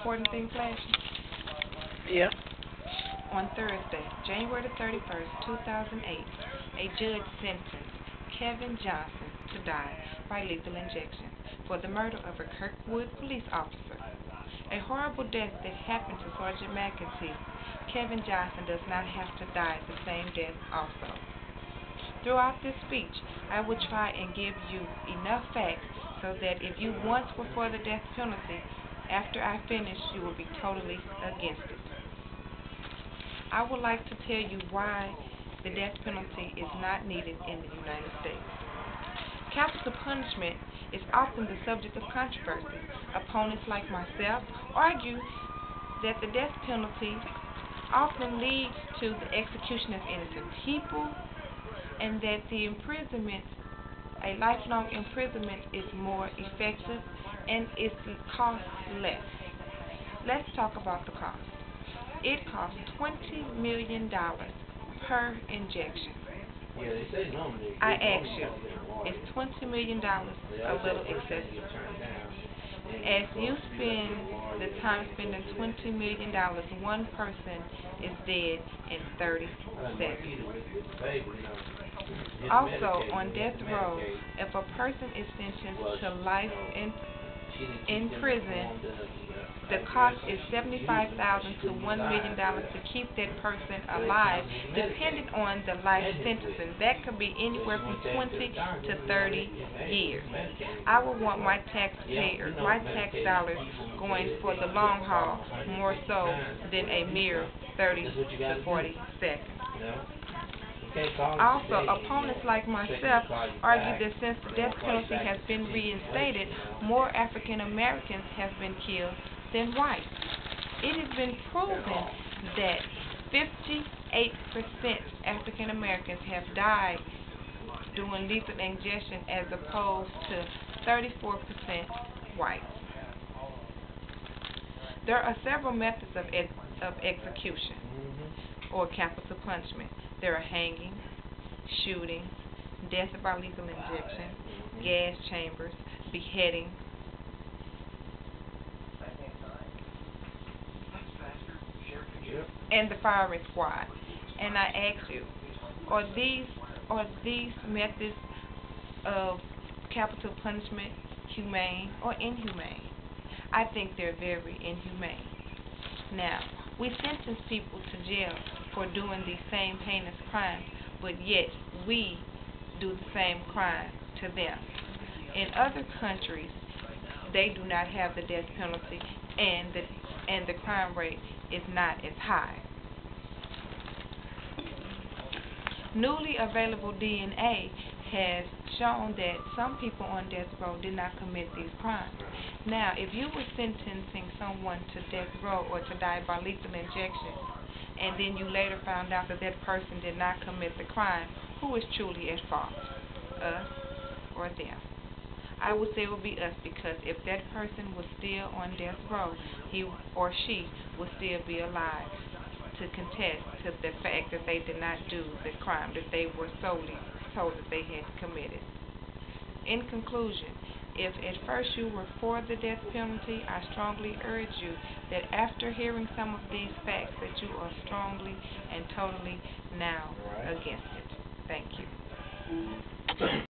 important thing flashing? Yeah. On Thursday, January the 31st, 2008, a judge sentenced Kevin Johnson to die by lethal injection for the murder of a Kirkwood police officer. A horrible death that happened to Sergeant McEntee. Kevin Johnson does not have to die the same death also. Throughout this speech, I will try and give you enough facts so that if you once were for the death penalty, after I finish, you will be totally against it. I would like to tell you why the death penalty is not needed in the United States. Capital punishment is often the subject of controversy. Opponents like myself argue that the death penalty often leads to the execution of innocent people and that the imprisonment, a lifelong imprisonment, is more effective and it costs less. Let's talk about the cost. It costs $20 million per injection. I ask you, is $20 million a little excessive? As you spend the time spending $20 million, one person is dead in 30 seconds. Also, on death row, if a person is sentenced to life in prison, the cost is $75,000 to $1 million to keep that person alive, depending on the life sentencing. That could be anywhere from 20 to 30 years. I would want my tax dollars going for the long haul more so than a mere 30 to 40 seconds. Also, opponents like myself argue that since the death penalty has been reinstated, more African Americans have been killed than whites. It has been proven that 58% African Americans have died doing lethal injection as opposed to 34% whites. There are several methods of execution or capital punishment. There are hanging, shooting, death by lethal injection, gas chambers, beheading. And the firing squad. And I ask you, are these methods of capital punishment humane or inhumane? I think they're very inhumane. Now, we sentence people to jail for doing these same heinous crimes, but yet we do the same crime to them. In other countries, they do not have the death penalty, and the crime rate is not as high. Newly available DNA has shown that some people on death row did not commit these crimes. Now, if you were sentencing someone to death row or to die by lethal injection, and then you later found out that that person did not commit the crime, who is truly at fault? Us or them? I would say it would be us, because if that person was still on death row, he or she would still be alive to contest to the fact that they did not do the crime that they were solely told that they had committed. In conclusion, if at first you were for the death penalty, I strongly urge you that after hearing some of these facts that you are strongly and totally now against it. Thank you.